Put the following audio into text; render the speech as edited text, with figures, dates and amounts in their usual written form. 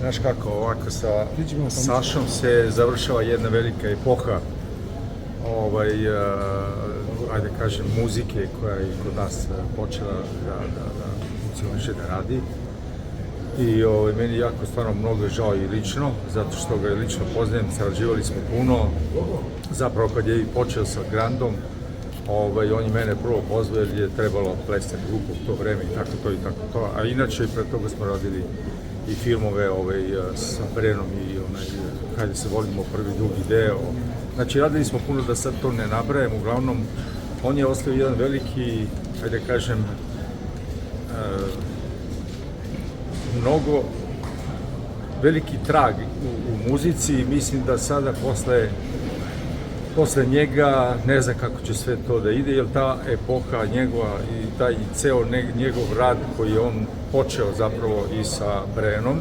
Znaš kako, ovako sa Sašom se završava jedna velika epoha ajde kažem, muzike koja je kod nas počela da funkcioniše, da radi. I meni jako stvarno mnogo žao i lično, zato što ga lično poznajem, sarađivali smo puno. Zapravo kad je i počeo sa Grandom, on je mene prvo pozvao jer je trebalo plesati grupu u to vreme i tako to. A inače, pre toga smo radili i filmove sa Brenom i Hajde se volimo, prvi, drugi deo. Znači, radili smo puno, da sad to ne nabrajem. Uglavnom, on je ostavio jedan veliki, hajde kažem, mnogo veliki trag u muzici i mislim da sada posle njega ne znam kako će sve to da ide, jer ta epoha njegova i taj ceo njegov rad koji je on počeo zapravo i sa Brenom,